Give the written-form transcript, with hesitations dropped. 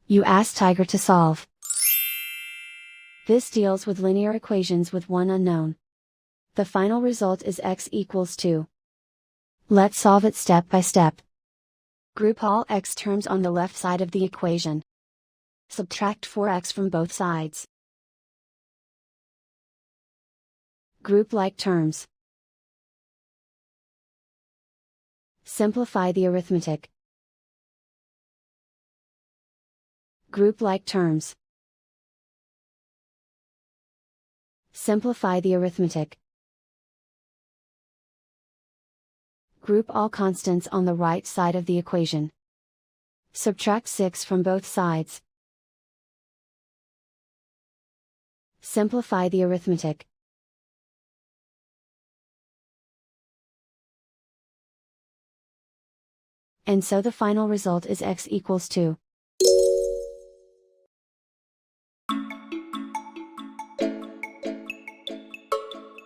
You ask Tiger to solve. This deals with linear equations with one unknown. The final result is x equals 2. Let's solve it step by step. Group all x terms on the left side of the equation. Subtract 4x from both sides. Group like terms. Simplify the arithmetic. Group like terms. Simplify the arithmetic. Group all constants on the right side of the equation. Subtract 6 from both sides. Simplify the arithmetic. And so the final result is x equals 2.